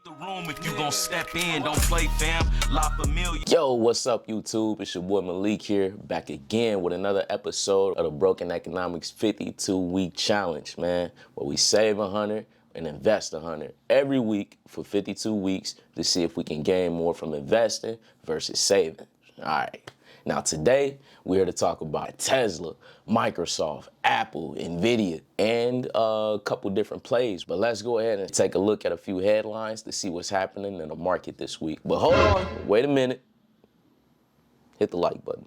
the room if you gon' step in, don't play fam, La Familia. Yo, what's up YouTube? It's your boy Malik here, back again with another episode of the Broken Economics 52-week challenge, man, where we save 100 and invest 100 every week for 52 weeks to see if we can gain more from investing versus saving. All right. Now today, we're here to talk about Tesla, Microsoft, Apple, Nvidia, and a couple different plays. But let's go ahead and take a look at a few headlines to see what's happening in the market this week. But hold on, wait a minute. Hit the like button.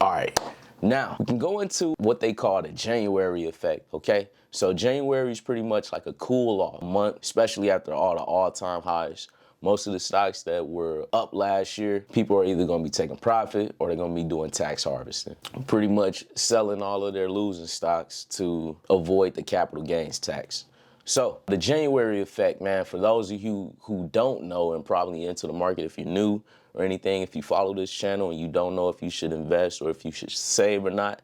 All right, now we can go into what they call the January effect, okay? So January is pretty much like a cool off month, especially after all the all-time highs. Most of the stocks that were up last year, people are either gonna be taking profit or they're gonna be doing tax harvesting. Pretty much selling all of their losing stocks to avoid the capital gains tax. So the January effect, man, for those of you who don't know and probably into the market, if you're new or anything, if you follow this channel and you don't know if you should invest or if you should save or not,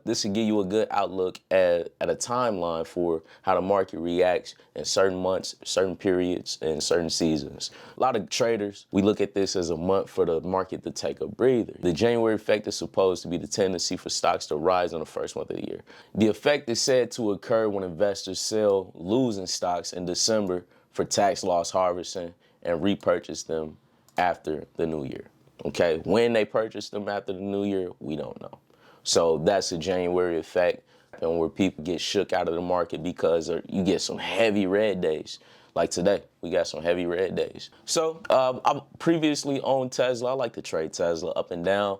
this will give you a good outlook at a timeline for how the market reacts in certain months, certain periods, and certain seasons. A lot of traders, we look at this as a month for the market to take a breather. The January effect is supposed to be the tendency for stocks to rise in the first month of the year. The effect is said to occur when investors sell losing stocks in December for tax loss harvesting and repurchase them after the new year. Okay, when they purchase them after the new year, we don't know. So that's a January effect, and where people get shook out of the market because you get some heavy red days. Like today, we got some heavy red days. So I previously owned Tesla. I like to trade Tesla up and down.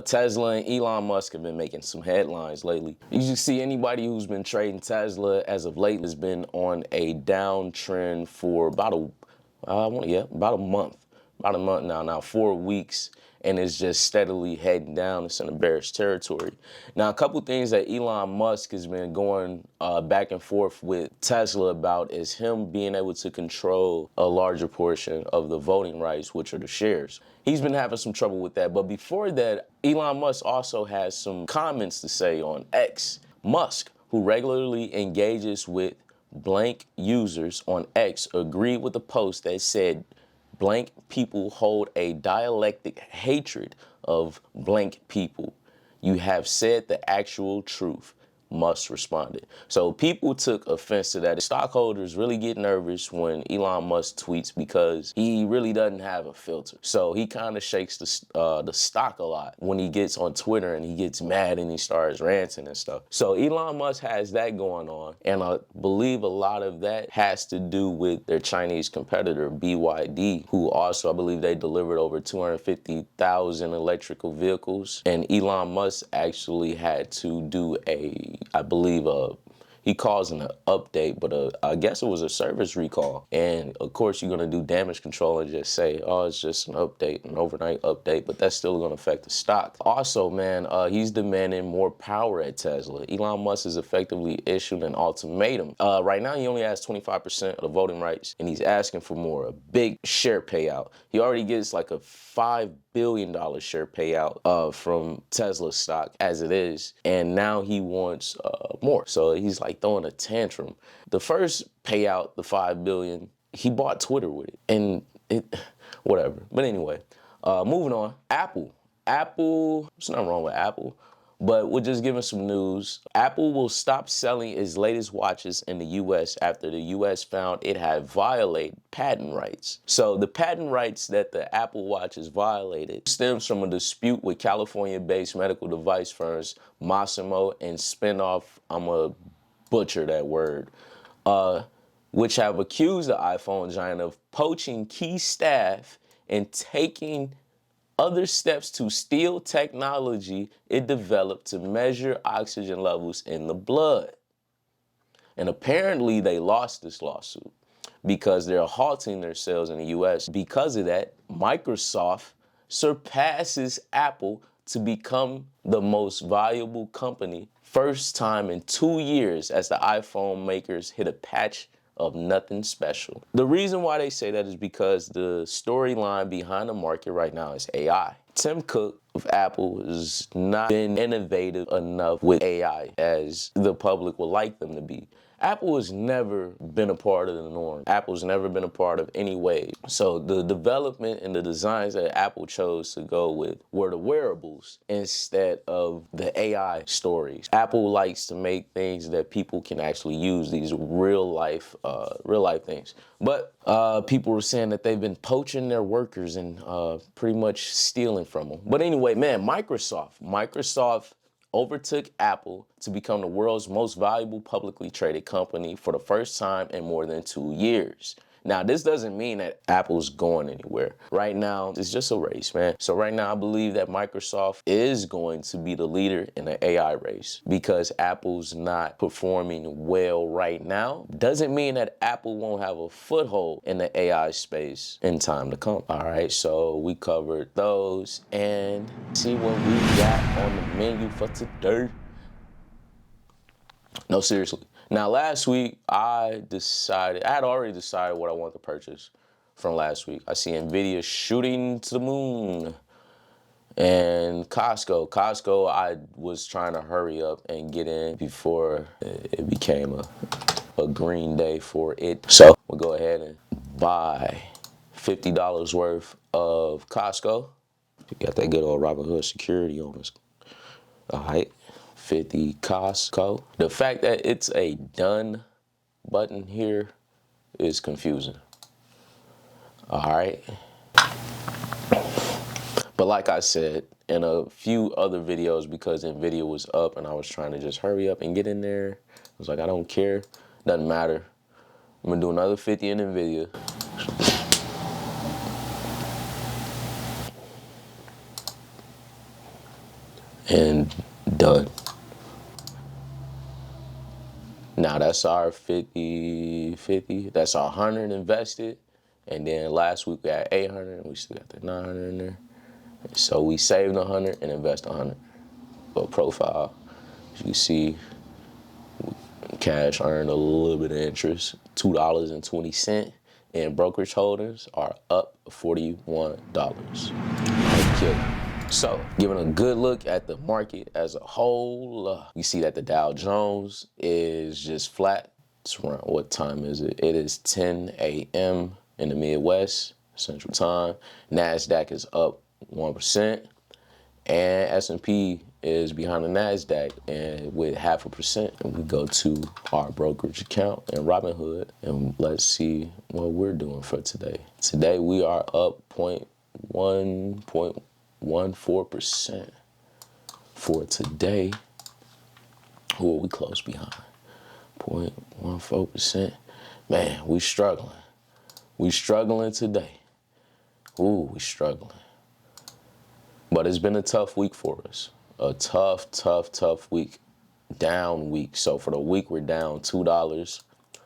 Tesla and Elon Musk have been making some headlines lately. You can see anybody who's been trading Tesla as of late has been on a downtrend for about a month. About a month now 4 weeks, and it's just steadily heading down. It's in a bearish territory. Now, a couple things that Elon Musk has been going back and forth with Tesla about is him being able to control a larger portion of the voting rights, which are the shares. He's been having some trouble with that. But before that, Elon Musk also has some comments to say on X. Musk, who regularly engages with blank users on X, agreed with a post that said, blank people hold a dialectic hatred of blank people. You have said the actual truth, Musk responded. So people took offense to that. Stockholders really get nervous when Elon Musk tweets because he really doesn't have a filter. So he kind of shakes the stock a lot when he gets on Twitter and he gets mad and he starts ranting and stuff. So Elon Musk has that going on, and I believe a lot of that has to do with their Chinese competitor, BYD, who also, I believe they delivered over 250,000 electrical vehicles, and Elon Musk actually had to do I believe he calls it an update, but I guess it was a service recall. And of course, you're gonna do damage control and just say, oh, it's just an update, an overnight update, but that's still gonna affect the stock. Also, man, he's demanding more power at Tesla. Elon Musk has effectively issued an ultimatum. Right now, he only has 25% of the voting rights, and he's asking for more, a big share payout. He already gets like a $5 billion share payout from Tesla stock as it is, and now he wants more. So he's like throwing a tantrum. The first payout, the $5 billion, he bought Twitter with it, and whatever. But anyway, moving on. Apple, there's nothing wrong with Apple, but we're just giving some news. Apple will stop selling its latest watches in the US after the US found it had violated patent rights. So the patent rights that the Apple Watch has violated stems from a dispute with California-based medical device firms Masimo and spinoff, I'm gonna butcher that word, which have accused the iPhone giant of poaching key staff and taking other steps to steal technology it developed to measure oxygen levels in the blood. And apparently they lost this lawsuit because they're halting their sales in the US. Because of that, Microsoft surpasses Apple to become the most valuable company, first time in 2 years as the iPhone makers hit a patch of nothing special. The reason why they say that is because the storyline behind the market right now is AI. Tim Cook of Apple has not been innovative enough with AI as the public would like them to be. Apple has never been a part of the norm. Apple's never been a part of any wave. So the development and the designs that Apple chose to go with were the wearables instead of the AI stories. Apple likes to make things that people can actually use, these real life things. But people were saying that they've been poaching their workers and pretty much stealing from them. But anyway, man, Microsoft overtook Apple to become the world's most valuable publicly traded company for the first time in more than 2 years. Now, this doesn't mean that Apple's going anywhere. Right now, it's just a race, man. So right now, I believe that Microsoft is going to be the leader in the AI race because Apple's not performing well right now. Doesn't mean that Apple won't have a foothold in the AI space in time to come. All right, so we covered those and see what we got on the menu for today. No, seriously. Now, last week, I had already decided what I wanted to purchase from last week. I see NVIDIA shooting to the moon. And Costco, I was trying to hurry up and get in before it became a green day for it. So we'll go ahead and buy $50 worth of Costco. You got that good old Robinhood security on us. All right. 50 Costco. The fact that it's a done button here is confusing. All right. But like I said in a few other videos, because NVIDIA was up and I was trying to just hurry up and get in there, I was like, I don't care. Doesn't matter. I'm gonna do another 50 in NVIDIA. And done. Now that's our 50. That's our 100 invested. And then last week we had 800 and we still got the 900 in there. So we saved 100 and invest 100. But profile, as you can see, cash earned a little bit of interest, $2.20. And brokerage holders are up $41. Okay. So, giving a good look at the market as a whole, you see that the Dow Jones is just flat. It's around, what time is it? It is 10 a.m. in the Midwest, Central Time. NASDAQ is up 1%. And S&P is behind the NASDAQ and with 0.5%. And we go to our brokerage account in Robinhood and let's see what we're doing for today. Today we are up 0.14% for today. Who are we close behind? 0.14%. Man, we struggling. We struggling today. Ooh, we struggling. But it's been a tough week for us. A tough week. Down week. So for the week, we're down $2.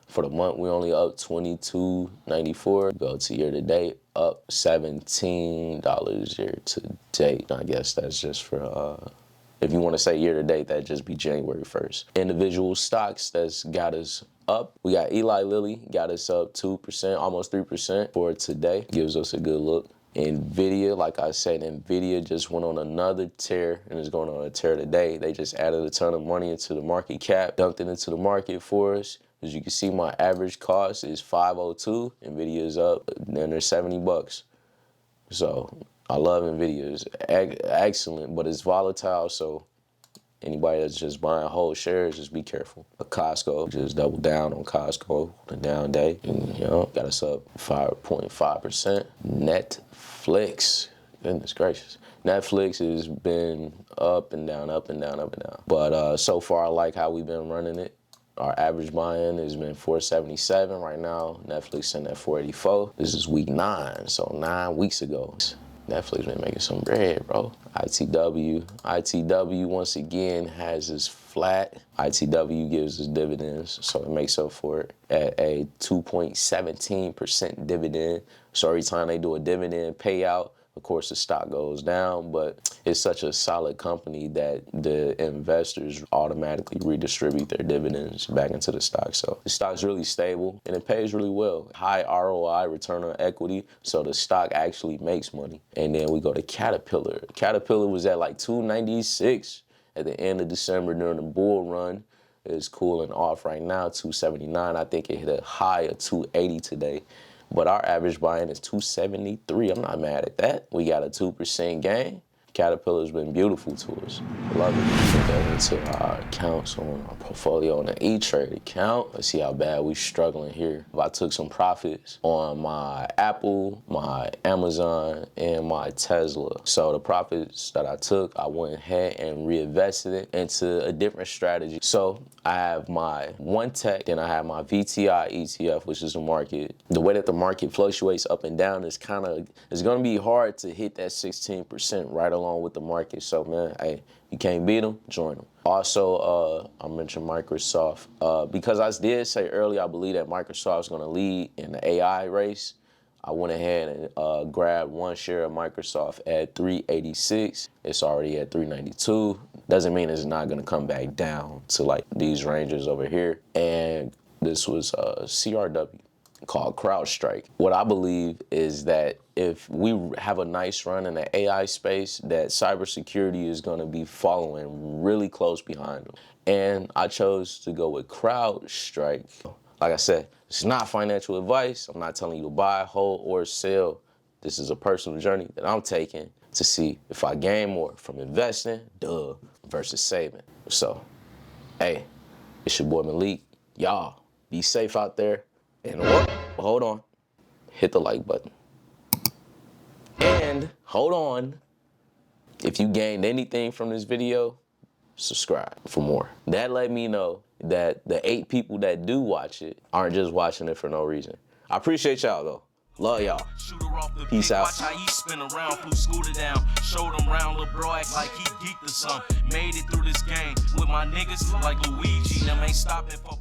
For the month, we're only up $22.94. Go to year to date, up $17 year to date. I guess that's just for, if you want to say year to date, that'd just be January 1st. Individual stocks that's got us up. We got Eli Lilly, got us up 2%, almost 3% for today. Gives us a good look. NVIDIA, like I said, NVIDIA just went on another tear and is going on a tear today. They just added a ton of money into the market cap, dumped it into the market for us. As you can see, my average cost is $502. NVIDIA is up under $70. So I love NVIDIA. It's excellent, but it's volatile. So anybody that's just buying whole shares, just be careful. But Costco, just double down on Costco, the down day. And, got us up 5.5%. Netflix, goodness gracious. Netflix has been up and down, up and down, up and down. But so far, I like how we've been running it. Our average buy-in has been $477 right now. Netflix in at $484. This is week 9, so 9 weeks ago. Netflix been making some bread, bro. ITW once again has us flat. ITW gives us dividends, so it makes up for it at a 2.17% dividend. So every time they do a dividend payout, of course, the stock goes down, but it's such a solid company that the investors automatically redistribute their dividends back into the stock. So the stock's really stable and it pays really well. High ROI, return on equity, so the stock actually makes money. And then we go to Caterpillar. Caterpillar was at like $296 at the end of December during the bull run. is cooling off right now, 279. I think it hit a high of 280 today. But our average buy-in is 273. I'm not mad at that. We got a 2% gain. Caterpillar's been beautiful to us. Love it. Put that into our accounts on our portfolio on the E-Trade account. Let's see how bad we struggling here. I took some profits on my Apple, my Amazon, and my Tesla. So the profits that I took, I went ahead and reinvested it into a different strategy. So I have my One Tech, then I have my VTI ETF, which is the market. The way that the market fluctuates up and down is it's gonna be hard to hit that 16% right along with the market. So man, hey, you can't beat them, join them. Also, I mentioned Microsoft. Because I did say earlier, I believe that Microsoft is gonna lead in the AI race. I went ahead and grabbed one share of Microsoft at 386. It's already at 392. Doesn't mean it's not gonna come back down to like these ranges over here. And this was CRW called CrowdStrike. What I believe is that if we have a nice run in the AI space, that cybersecurity is gonna be following really close behind them. And I chose to go with CrowdStrike. Like I said, it's not financial advice. I'm not telling you to buy, hold, or sell. This is a personal journey that I'm taking to see if I gain more from investing, versus saving. So, hey, it's your boy Malik. Y'all, be safe out there. And hold on, hit the like button. And hold on, if you gained anything from this video, subscribe for more. That let me know that the 8 people that do watch it aren't just watching it for no reason. I appreciate y'all though. Love y'all. Peace out. Watch how he spin around, flew scooter down. Showed him round, little bro act like he geeked or something. Made it through this game with my niggas like Luigi. Them ain't stopping for